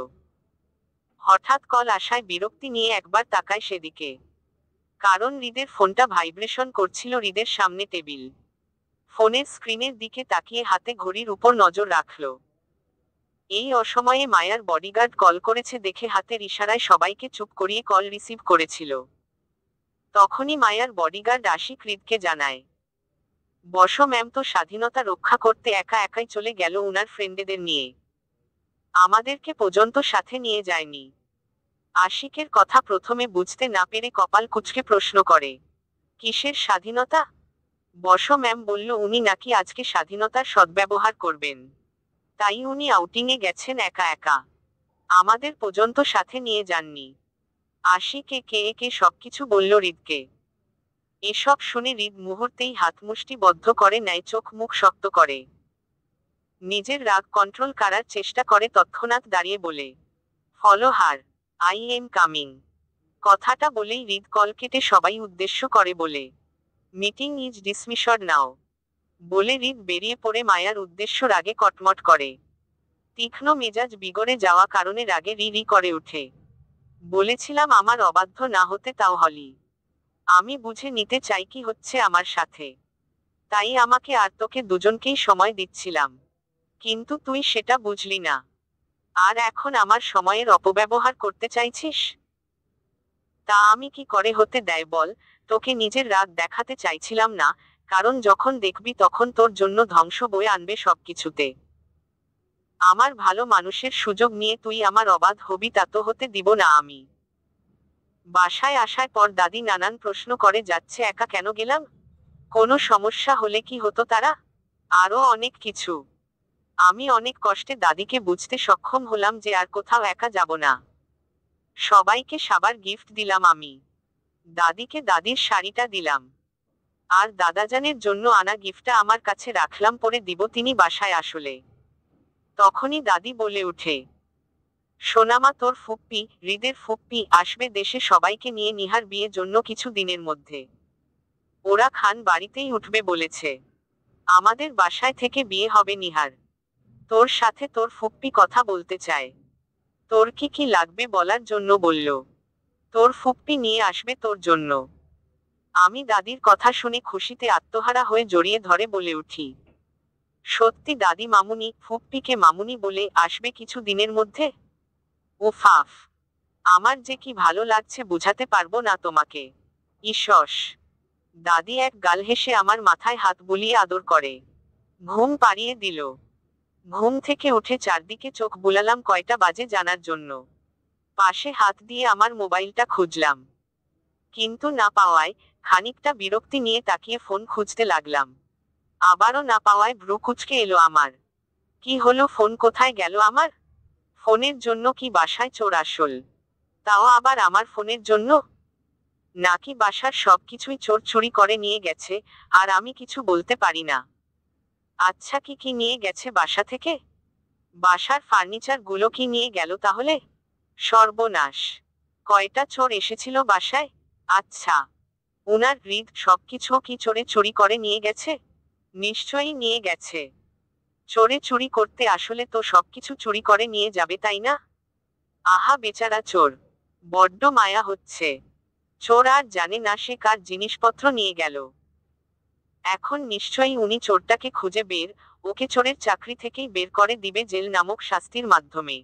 হঠাৎ কল আসায় বিরক্তি নিয়ে একবার তাকায় সেদিকে। কারণ হৃদের ফোনটা ভাইব্রেশন করছিল হৃদের সামনে টেবিল। ফোনের স্ক্রিনের দিকে তাকিয়ে হাতে ঘড়ির উপর নজর রাখল। এই অসময়ে মায়ার বডিগার্ড কল করেছে দেখে হাতের ইশারায় সবাইকে চুপ করিয়ে কল রিসিভ করেছিল। তখনই মায়ার বডিগার্ড আশিক হৃদকে জানায়, বসো ম্যাম। তো স্বাধীনতা রক্ষা করতে একা একাই চলে গেল উনার ফ্রেন্ডেদের নিয়ে। আমাদেরকে পর্যন্ত সাথে নিয়ে যায়নি। আশিকের কথা প্রথমে বুঝতে না পেরে কপাল কুঁচকে প্রশ্ন করে, কিসের স্বাধীনতা? বসো ম্যাম বলল উনি নাকি আজকে স্বাধীনতার সদ্ব্যবহার করবেন। তাই উনি আউটিংয়ে গেছেন একা একা। আমাদের পর্যন্ত সাথে নিয়ে যাননি। আশিক একে একে সবকিছু বলল হৃদকে। এসব শুনে হৃদ মুহূর্তেই হাতমুষ্টি বদ্ধ করে নেয়, চোখ মুখ শক্ত করে। নিজের রাগ কন্ট্রোল করার চেষ্টা করে, তৎক্ষণাৎ দাঁড়িয়ে বলে, follow her, I am coming. কথাটা বলেই হৃদ কল কেটে সবাই উদ্দেশ্য করে বলে, মিটিং ইজ ডিসমিসড নাও। বলে হৃদ বেরিয়ে পড়ে মায়ার উদ্দেশ্য রাগে কটমট করে। তীক্ষ্ণ মেজাজ বিগড়ে যাওয়া কারণে রাগে রি রি করে উঠে। বলেছিলাম আমার অবাধ্য না হতে, তাও হলি। আমি বুঝে নিতে চাই কি হচ্ছে আমার সাথে। তাই আমাকে আর তোকে দুজনকেই সময় দিচ্ছিলাম। কিন্তু তুই সেটা বুঝলি না। আর এখন আমার সময়ের অপব্যবহার করতে চাইছিস? তা আমি কি করে হতে দেয় বল? তোকে নিজের রাগ দেখাতে চাইছিলাম না, কারণ যখন দেখবি তখন তোর জন্য ধ্বংস বয়ে আনবে সবকিছুতে। আমার ভালো মানুষের সুযোগ নিয়ে তুই আমার অবাধ হবি, তা তো হতে দিব না আমি। বাসায় আসার পর দাদি নানান প্রশ্ন করে, যাচ্ছে একা কেন গেলাম? কোনো সমস্যা হলে কি হতো তারা? আরো অনেক কিছু। আমি অনেক কষ্টে দাদিকে বুঝতে সক্ষম হলাম যে আর কোথাও একা যাব না। সবাইকে সাবার গিফট দিলাম আমি। দাদিকে দাদির শাড়িটা দিলাম। আর দাদাজানের জন্য আনা গিফটটা আমার কাছে রাখলাম, পরে দিব তিনি বাসায় আসলে। তখনই দাদি বলে উঠে, সোনামা তোর ফুপ্পি, হৃদের ফুপ্পি আসবে দেশে সবাইকে নিয়ে নিহার বিয়ের জন্য কিছু দিনের মধ্যে। ওরা খান বাড়িতেই উঠবে বলেছে। আমাদের বাসায় থেকে বিয়ে হবে নিহার। তোর সাথে তোর ফুপ্পি কথা বলতে চায়। তোর কি কি লাগবে বলার জন্য বলল। তোর ফুপ্পি নিয়ে আসবে তোর জন্য। আমি দাদির কথা শুনে খুশিতে আত্মহারা হয়ে জড়িয়ে ধরে বলে উঠি, সত্যি দাদি মামুনি, ফুপ্পিকে মামুনি বলে আসবে কিছু দিনের মধ্যে? ও ফাফ, আমার যে কি ভালো লাগছে বুঝাতে পারবো না তোমাকে। ঈশ্বস। দাদি এক গাল হেসে আমার মাথায় হাত বুলিয়ে আদর করে ঘুম পাড়িয়ে দিল। ঘুম থেকে উঠে চারদিকে চোখ বুলালাম কয়টা বাজে জানার জন্য। পাশে হাত দিয়ে আমার মোবাইলটা খুঁজলাম, কিন্তু না পাওয়ায় খানিকটা বিরক্তি নিয়ে তাকিয়ে ফোন খুঁজতে লাগলাম। আবারও না পাওয়ায় ভ্রু কুঁচকে এলো আমার। কি হলো, ফোন কোথায় গেল আমার? ফোনের জন্য কি বাসায় চোর আসল? তাও আবার আমার ফোনের জন্য? নাকি বাসার সবকিছুই চোর চুরি করে নিয়ে গেছে, আর আমি কিছু বলতে পারি না? আচ্ছা, কি কি নিয়ে গেছে বাসা থেকে? বাসার ফার্নিচার গুলো কি নিয়ে গেল তাহলে? সর্বনাশ, কয়টা চোর এসেছিল বাসায়? আচ্ছা, উনার হৃদ সবকিছু কি চোরে চুরি করে নিয়ে গেছে? নিশ্চয়ই নিয়ে গেছে। চোরে চুরি করতে আসলে তো সবকিছু চুরি করে নিয়ে যাবে, তাই না? আহা বেচারা চোর, বড্ড মায়া হচ্ছে। চোর আর জানে না সে কার জিনিসপত্র নিয়ে গেল। এখন নিশ্চয়ই উনি চোরটাকে খুঁজে ওকে চোরের চাকরি থেকেই বের করে দিবে জেল নামক শাস্তির মাধ্যমে।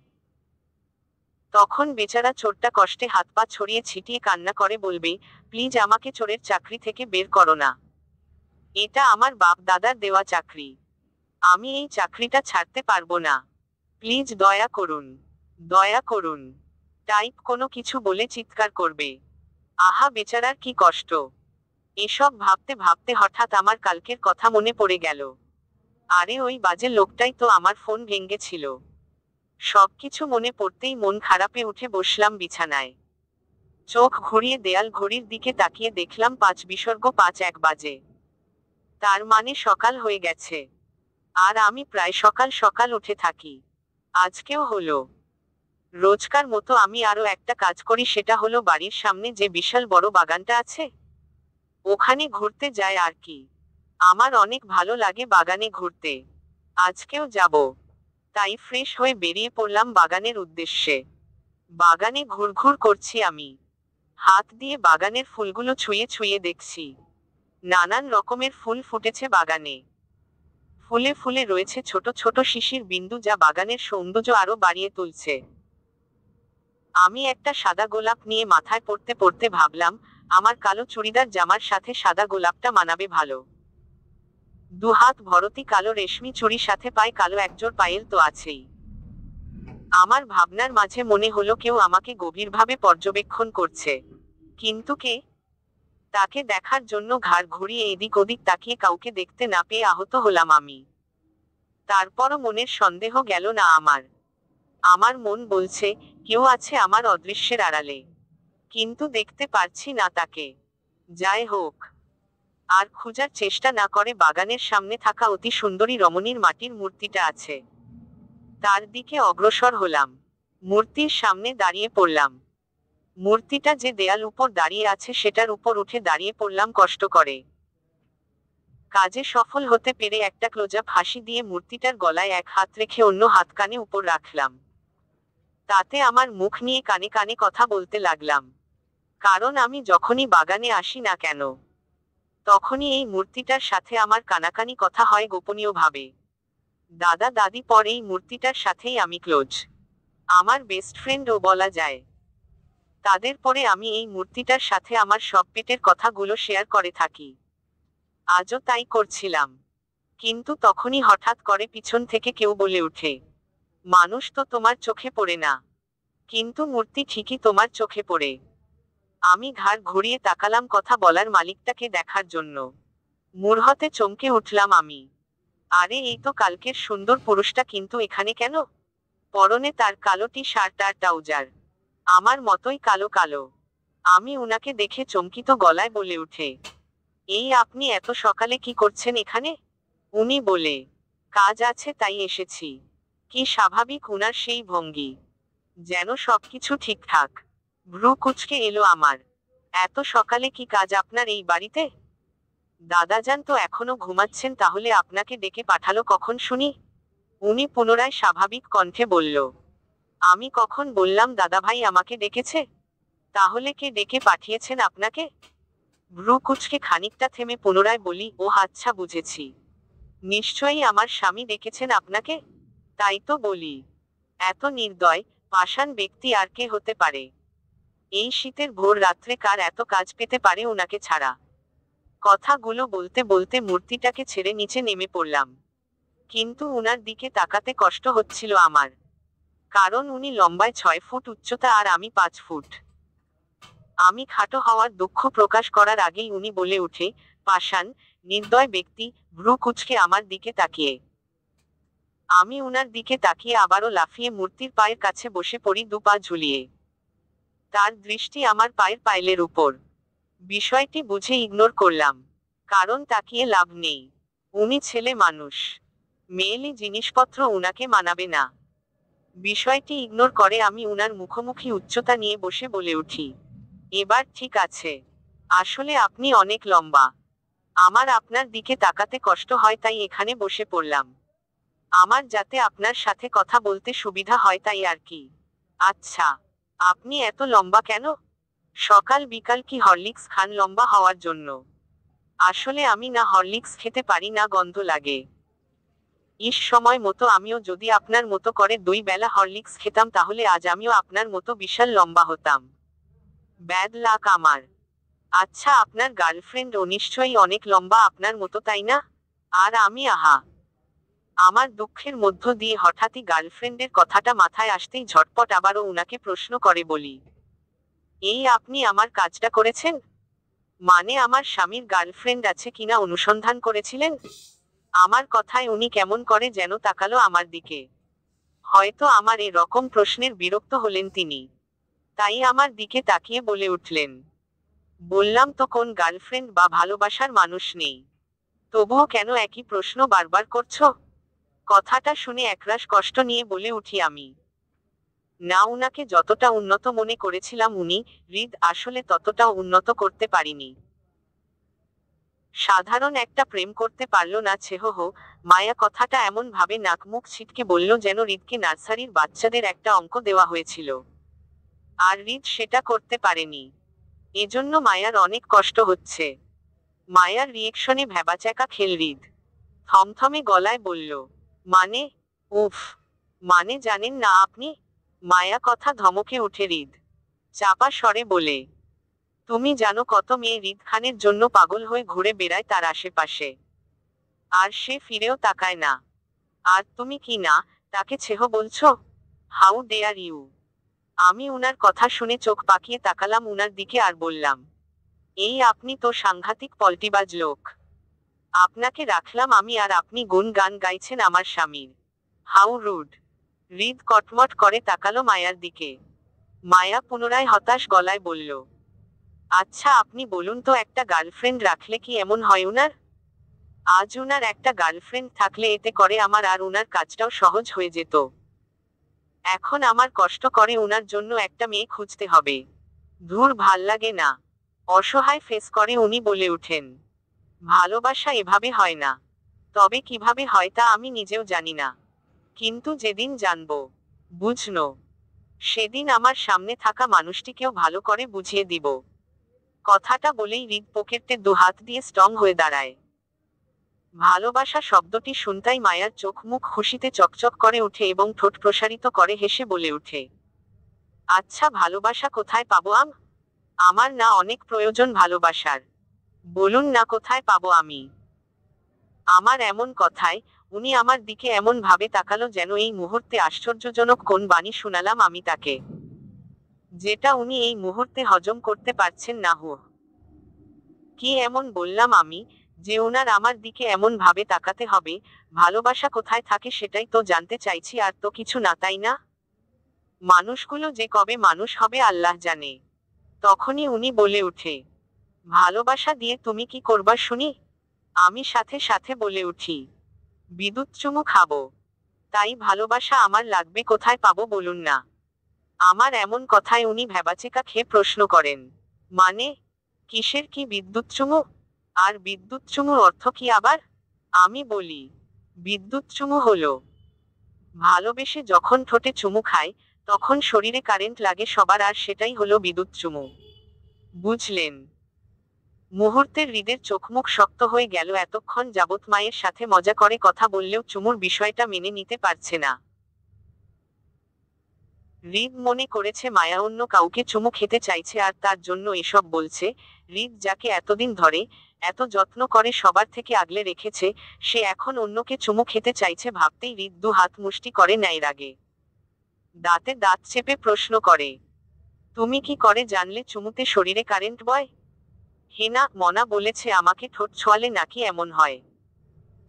তখন বেচারা চোরটা কষ্টে হাত পা ছড়িয়ে ছিটিয়ে কান্না করে বলবে, প্লিজ আমাকে চোরের চাকরি থেকে বের করো না। এটা আমার বাপ দাদার দেওয়া চাকরি। আমি এই চাকরিটা ছাড়তে পারবো না। প্লিজ দয়া করুন, দয়া করুন। টাইপ কোনো কিছু বলে চিৎকার করবে। আহা বেচারার কি কষ্ট। এসব ভাবতে ভাবতে হঠাৎ আমার কালকের কথা মনে পড়ে গেল। আরে ওই বাজে লোকটাই তো আমার ফোন ভেঙেছিল। সবকিছু মনে পড়তেই মন খারাপে উঠে বসলাম বিছানায়। চোখ ঘুরিয়ে দেয়াল ঘড়ির দিকে তাকিয়ে দেখলাম 5:05 বাজে। তার মানে সকাল হয়ে গেছে। আর আমি প্রায় সকাল সকাল উঠে থাকি। আজকেও হলো। রোজকার মতো আমি আরো একটা কাজ করি, সেটা হলো বাড়ির সামনে যে বিশাল বড় বাগানটা আছে ওখানে ঘুরতে যাই আর কি। আমার অনেক ভালো লাগে বাগানে ঘুরতে। আজকেও যাব। তাই ফ্রেশ হয়ে বেরিয়ে পড়লাম বাগানের উদ্দেশ্যে। বাগানে ঘুরঘুর করছি আমি। হাত দিয়ে বাগানের ফুলগুলো ছুঁয়ে ছুঁয়ে দেখছি। নানান রকমের ফুল ফুটেছে বাগানে। ফুলে ফুলে রয়েছে ছোট ছোট শিশির বিন্দু, যা বাগানের সৌন্দর্য আরো বাড়িয়ে তুলছে। আমি একটা সাদা গোলাপ নিয়ে মাথায় পড়তে পড়তে ভাবলাম, আমার কালো চুড়িদার জামার সাথে সাদা গোলাপটা মানাবে ভালো। দুহাত ভরতি কালো রেশমি চুড়ি, সাথে পায়ে কালো একজোড় পায়েল তো আছেই। আমার ভাবনার মাঝে মনে হলো কেউ আমাকে গভীরভাবে পর্যবেক্ষণ করছে। কিন্তু কে? তাকে দেখার জন্য ঘাড় ঘুরিয়ে এদিক ওদিক তাকিয়ে কাউকে দেখতে না পেয়ে আহত হলাম আমি। তারপরও মনের সন্দেহ গেল না আমার। আমার মন বলছে কেউ আছে আমার অদৃশ্যের আড়ালে, কিন্তু দেখতে পারছি না তাকে। যাই হোক, আর খোঁজার চেষ্টা না করে বাগানের সামনে থাকা অতি সুন্দরী রমণীর মাটির মূর্তিটা আছে, তার দিকে অগ্রসর হলাম। মূর্তির সামনে দাঁড়িয়ে পড়লাম। মূর্তিটা যে দেয়াল উপর দাঁড়িয়ে আছে সেটার উপর উঠে দাঁড়িয়ে পড়লাম কষ্ট করে। কাজে সফল হতে পেরে একটা ক্লোজআপ হাসি দিয়ে মূর্তিটার গলায় এক হাত রেখে অন্য হাত কানে উপর রাখলাম। তাতে আমার মুখ নিয়ে কানে কানে কথা বলতে লাগলাম। কারণ আমি যখনই বাগানে আসি না কেন, তখনই এই মূর্তিটার সাথে আমার কানাকানি কথা হয় গোপনীয়ভাবে। দাদা দাদি পর এই মূর্তিটার সাথেই আমি ক্লোজ। আমার বেস্ট ফ্রেন্ডও বলা যায়। তাদের পরে আমি এই মূর্তিটার সাথে আমার সব পেটের কথাগুলো শেয়ার করে থাকি। আজও তাই করছিলাম। কিন্তু তখনই হঠাৎ করে পিছন থেকে কেউ বলে উঠে, মানুষ তো তোমার চোখে পড়ে না, কিন্তু মূর্তি ঠিকই তোমার চোখে পড়ে। আমি ঘাড় ঘুরিয়ে তাকালাম কথা বলার মালিকটাকে দেখার জন্য। মূর্হতে চমকে উঠলাম আমি। আরে এই তো কালকের সুন্দর পুরুষটা, কিন্তু এখানে কেন? পরনে তার কালো টি শার্ট আর ট্রাউজার, আমার মতোই কালো কালো। আমি উনাকে দেখে চমকিত গলায় বলে উঠে, এই আপনি এত সকালে কি করছেন এখানে? উনি বলে, কাজ আছে তাই এসেছি। কি স্বাভাবিক উনার সেই ভঙ্গি। যেন সবকিছু ঠিকঠাক। ভ্রু কুঁচকে এলো আমার। এত সকালে কি কাজ আপনার এই বাড়িতে? দাদাজান তো এখনো ঘুমাচ্ছেন, তাহলে আপনাকে ডেকে পাঠালো কখন শুনি? উনি পুনরায় স্বাভাবিক কণ্ঠে বলল। আমি কখন বললাম দাদাভাই আমাকে ডেকেছে? তাহলে কে ডেকে পাঠিয়েছেন আপনাকে? ভ্রু কুঁচকে খানিকটা থেমে পুনরায় বলি, ও আচ্ছা বুঝেছি। নিশ্চয়ই আমার স্বামী ডেকেছেন আপনাকে। তাই তো বলি, এত নির্দয়, পাষাণ ব্যক্তি আর কে হতে পারে? এই শীতের ভোর রাত্রে কার এত কাজ পেতে পারে ওনাকে ছাড়া? কথাগুলো বলতে বলতে মূর্তিটাকে ছেড়ে নিচে নেমে পড়লাম। কিন্তু উনার দিকে তাকাতে কষ্ট হচ্ছিল আমার। কারণ উনি লম্বায় 6 ফুট উচ্চতা আর আমি 5 ফুট। আমি খাটো হওয়ার দুঃখ প্রকাশ করার আগেই উনি বলে উঠে, পাষাণ, নির্দয় ব্যক্তি, ভ্রু কুঁচকে আমার দিকে তাকিয়ে। আমি উনার দিকে তাকিয়ে আবারও লাফিয়ে মূর্তির পায়ের কাছে বসে পড়ি, দুপা ঝুলিয়ে। তার দৃষ্টি আমার পায়ের পাইলের উপর। বিষয়টি বুঝে ইগনোর করলাম। কারণ তাকিয়ে লাভ নেই। উনি ছেলে মানুষ। মেয়েলি জিনিসপত্র উনাকে মানাবে না। বিষয়টি ইগনোর করে আমি উনার মুখোমুখি উচ্চতা নিয়ে বসে বলে উঠি, এবার ঠিক আছে। আসলে আপনি অনেক লম্বা। আমার আপনার দিকে তাকাতে কষ্ট হয়, তাই এখানে বসে পড়লাম। আমার যাতে আপনার সাথে কথা বলতে সুবিধা হয় তাই আর কি। আচ্ছা, আপনি এত লম্বা কেন? সকাল বিকাল কি হরলিক্স খান লম্বা হওয়ার জন্য? আসলে আমি না হরলিক্স খেতে পারি না, গন্ধ লাগে। সময় মতো আমিও যদি আপনার মতো করে 2 বেলা হরলিক্স খেতাম তাহলে আজ আমিও আপনার মতো বিশাল লম্বা হতাম। ব্যাড লাক আমার। আচ্ছা, আপনার গার্লফ্রেন্ড ও নিশ্চয়ই অনেক লম্বা আপনার মতো, তাই না? আর আমি আহা। আমার দুঃখের মধ্য দিয়ে হঠাৎই গার্লফ্রেন্ডের কথাটা মাথায় আসতেই ঝটপট আবারও উনাকে প্রশ্ন করে বলি, এই আপনি আমার কাজটা করেছেন? মানে আমার স্বামীর গার্লফ্রেন্ড আছে কিনা অনুসন্ধান করেছিলেন? আমার কথায় উনি কেমন করে যেন তাকালো আমার দিকে। হয়তো আমার এ রকম প্রশ্নের বিরক্ত হলেন তিনি। তাই আমার দিকে তাকিয়ে বলে উঠলেন, বললাম তো কোন গার্লফ্রেন্ড বা ভালোবাসার মানুষ নেই। তবুও কেন একই প্রশ্ন বারবার করছো? কথাটা শুনে একরাশ কষ্ট নিয়ে বলে উঠি আমি, না, উনাকে যতটা উন্নত মনে করেছিলাম উনি, হৃদ, আসলে ততটাও উন্নত করতে পারিনি। সাধারণ একটা প্রেম করতে পারলো না ছেহো। মায়া কথাটা এমন ভাবে নাক মুখ ছিটকে বলল যেন হৃদকে নার্সারির বাচ্চাদের একটা অঙ্ক দেওয়া হয়েছিল। আর হৃদ সেটা করতে পারেনি। এজন্য মায়ার অনেক কষ্ট হচ্ছে। মায়ার রিয়েকশনে ভ্যাবাচ্যাকা খেল হৃদ। থমথমে গলায় বলল, মানে? উফ, মানে জানেন না আপনি? মায়া কথা ধমকে উঠে হৃদ। চাপা স্বরে বলে, তুমি জানো কত মেয়ে হৃদ খানের জন্য পাগল হয়ে ঘুরে বেড়ায় তার আশেপাশে। আর সে ফিরেও তাকায় না। আর তুমি কি না, তাকে ছেহ বলছো? How dare you! আমি উনার কথা শুনে চোখ পাকিয়ে তাকালাম উনার দিকে আর বললাম, এই আপনি তো সাংঘাতিক পল্টিবাজ লোক। আপনাকে রাখলাম আমি আর আপনি গুণ গান গাইছেন আমার স্বামীর। How rude! হৃদ কটমট করে তাকালো মায়ার দিকে। মায়া পুনরায় হতাশ গলায় বলল, আচ্ছা আপনি বলুন তো, একটা গার্লফ্রেন্ড রাখলে কি এমন হয় উনার? আজ উনার একটা গার্লফ্রেন্ড থাকলে এতে করে আমার আর উনার কাজটাও সহজ হয়ে যেত। এখন আমার কষ্ট করে উনার জন্য একটা মেয়ে খুঁজতে হবে। ধুর, ভাল লাগে না। অসহায় ফেস করে উনি বলে উঠেন, ভালোবাসা এভাবে হয় না। তবে কিভাবে হয় তা আমি নিজেও জানি না। কিন্তু যেদিন জানবো, বুঝনো, সেদিন আমার সামনে থাকা মানুষটিকেও ভালো করে বুঝিয়ে দিব। কথাটা বলেই হৃদ পকেটে 2 হাত দিয়ে স্ট্রং হয়ে দাঁড়ায়। ভালোবাসা শব্দটি শুনতাই মায়ার চোখ মুখ খুশিতে চকচক করে উঠে এবং ঠোঁট প্রসারিত করে হেসে বলে উঠে, আচ্ছা, ভালোবাসা কোথায় পাবো আমার না অনেক প্রয়োজন ভালোবাসার। বলুন না কোথায় পাবো আমি? আমার এমন কথায় উনি আমার দিকে এমন ভাবে তাকালো যেন এই মুহূর্তে আশ্চর্যজনক কোন বাণী শুনালাম আমি তাকে, যেটা উনি এই মুহূর্তে হজম করতে পারছেন না। কি এমন বললাম আমি, যে ওনার আমার দিকে এমন ভাবে তাকাতে হবে? ভালোবাসা কোথায় থাকে সেটাই তো জানতে চাইছি, আর তো কিছু না, তাই না? মানুষগুলো যে কবে মানুষ হবে আল্লাহ জানে। তখনই উনি বলে উঠে, ভালোবাসা দিয়ে তুমি কি করবা শুনি? আমি সাথে সাথে বলে উঠি, বিদ্যুৎ চুমু খাবো। তাই ভালোবাসা আমার লাগবে, কোথায় পাবো বলুন না? আমার এমন কথায় উনি ভ্যাবাচেকা খেয়ে প্রশ্ন করেন, মানে, কিসের কি বিদ্যুৎ চুমু? আর বিদ্যুৎ চুমুর অর্থ কি আবার? আমি বলি, বিদ্যুৎ চুমু হলো, ভালোবেসে যখন ঠোঁটে চুমু খায়, তখন শরীরে কারেন্ট লাগে সবার, আর সেটাই হলো বিদ্যুৎ চুমু। বুঝলেন? মুহূর্তের হৃদের চোখমুখ শক্ত হয়ে গেল। এতক্ষণ যাবৎ মায়ের সাথে মজা করে কথা বললেও চুমুর বিষয়টা মেনে নিতে পারছে না। হৃদ মনে করেছে মায়া অন্য কাউকে চুমু খেতে চাইছে আর তার জন্য এসব বলছে। হৃদ যাকে এতদিন ধরে এত যত্ন করে সবার থেকে আগলে রেখেছে, সে এখন অন্যকে চুমু খেতে চাইছে ভাবতেই হৃদ দু হাত মুষ্টি করে নেয় রাগে। দাঁতে দাঁত চেপে প্রশ্ন করে, তুমি কি করে জানলে চুমুতে শরীরে কারেন্ট বয়? হেনা, মনা বলেছে আমাকে ঠোঁট ছোঁয়ালে নাকি এমন হয়।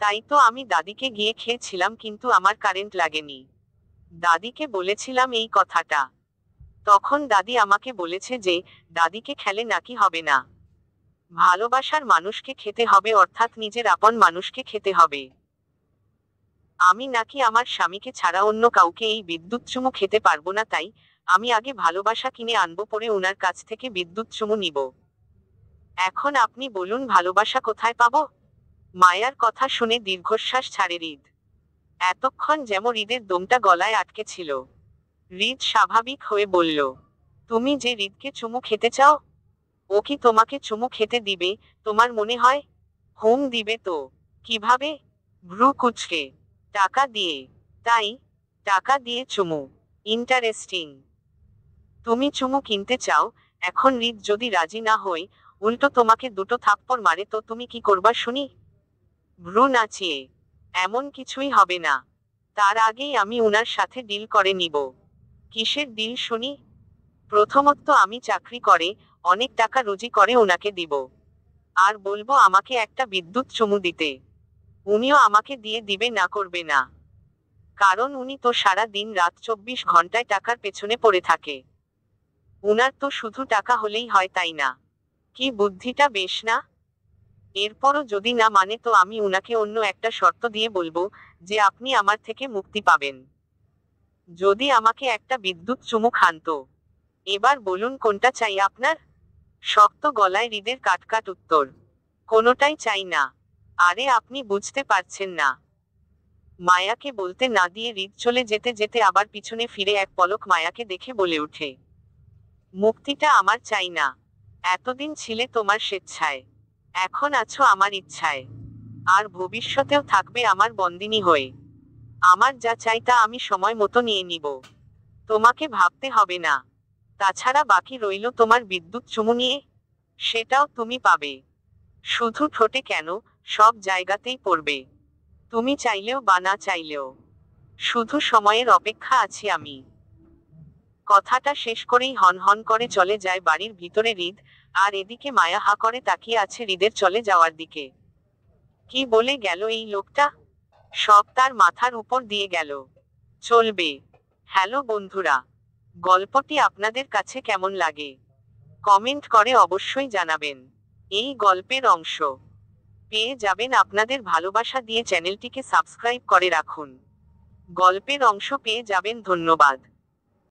তাই তো আমি দাদিকে গিয়ে খেয়েছিলাম, কিন্তু আমার কারেন্ট লাগেনি। দাদিকে বলেছিলাম এই কথাটা। তখন দাদি আমাকে বলেছে যে, দাদিকে খেলে নাকি হবে না। ভালোবাসার মানুষকে খেতে হবে, অর্থাৎ নিজের আপন মানুষকে খেতে হবে। আমি নাকি আমার স্বামীকে ছাড়া অন্য কাউকে এই বিদ্যুৎ চুমু খেতে পারবো না, তাই আমি আগে ভালোবাসা কিনে আনবো, পরে ওনার কাছ থেকে বিদ্যুৎ চুমু নিব। এখন আপনি বলুন ভালোবাসা কোথায় পাবো? মায়ার কথা শুনে দীর্ঘশ্বাস ছাড়ে হৃদ। এতক্ষণ যেমন হৃদের দমটা গলায় আটকে ছিল। হৃদ স্বাভাবিক হয়ে বলল, তুমি যে হৃদকে চুমু খেতে চাও, ও কি তোমাকে চুমু খেতে দিবে তোমার মনে হয়? হুম দিবে তো। কিভাবে? ভ্রু কুঁচকে। টাকা দিয়ে। তাই? টাকা দিয়ে চুমু? ইন্টারেস্টিং। তুমি চুমু কিনতে চাও? এখন হৃদ যদি রাজি না হই, উল্টো তোমাকে দুটো থাপ্পড় মারে, তো তুমি কি করবা শুনি? ভ্রু নাচিয়ে, এমন কিছুই হবে না। তার আগেই আমি উনার সাথে ডিল করে নিব। কিসের ডিল শুনি? প্রথমত আমি চাকরি করে অনেক টাকা রুজি করে ওনাকে দিব। আর বলবো আমাকে একটা বিদ্যুৎ চুমু দিতে। উনিও আমাকে দিয়ে দিবে, না করবে না। কারণ উনি তো সারা দিন রাত 24 ঘন্টায় টাকার পেছনে পড়ে থাকে। উনার তো শুধু টাকা হলেই হয়, তাই না? কি বুদ্ধিটা বেশ না? এরপরও যদি না মানে, তো আমি উনাকে অন্য একটা শর্ত দিয়ে বলবো, যে আপনি আমার থেকে মুক্তি পাবেন যদি আমাকে একটা বিদ্যুৎ চুমু খান। তো এবার বলুন কোনটা চাই আপনার? শক্ত গলায় হৃদের কাটকাট উত্তর, কোনোটাই চাই না। আরে আপনি বুঝতে পারছেন না। মায়াকে বলতে না দিয়ে হৃদ চলে যেতে যেতে আবার পিছনে ফিরে এক পলক মায়াকে দেখে বলে ওঠে, মুক্তিটা আমার চাই না। এতদিন ছিলে তোমার স্বেচ্ছায়, এখন আছো আমার ইচ্ছায়। আর ভবিষ্যতেও থাকবে আমার বন্দিনী হয়ে। আমার যা চাই তা আমি সময় মতো নিয়ে নিব। তোমাকে ভাবতে হবে না। তাছাড়া বাকি রইল তোমার বিদ্যুৎ চুমু নিয়ে। সেটাও তুমি পাবে। শুধু ঠোঁটে কেন, সব জায়গাতেই পড়বে। তুমি চাইলেও বা না চাইলেও। শুধু সময়ের অপেক্ষা আছি আমি। কথাটা শেষ করেই হনহন করে চলে যায় বাড়ির ভিতরে হৃদ। আর এদিকে মায়া হা করে তাকিয়ে আছে হৃদের চলে যাওয়ার দিকে। কি বলে গেল এই লোকটা? সব তার মাথার উপর দিয়ে গেল। চলবে। হ্যালো বন্ধুরা, গল্পটি আপনাদের কাছে কেমন লাগে? কমেন্ট করে অবশ্যই জানাবেন। এই গল্পের অংশ পেয়ে যাবেন আপনাদের ভালোবাসা দিয়ে চ্যানেলটিকে সাবস্ক্রাইব করে রাখুন। গল্পের অংশ পেয়ে যাবেন। ধন্যবাদ।